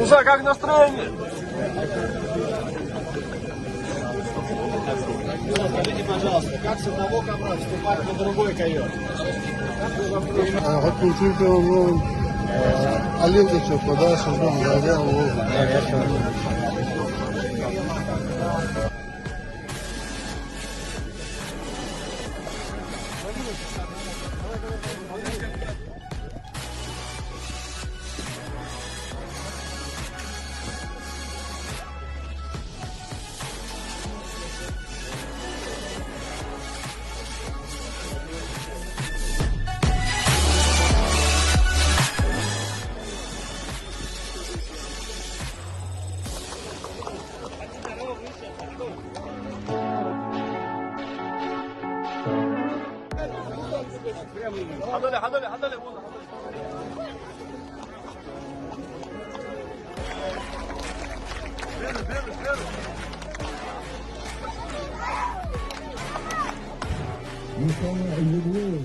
Муса, как настроение? Скажите, пожалуйста, как с одного ковра вступать на другой ковер? Hakimchilikda bu Alinta cho'qqida sizdan zargar 하달래. İnsanlar ölüyor.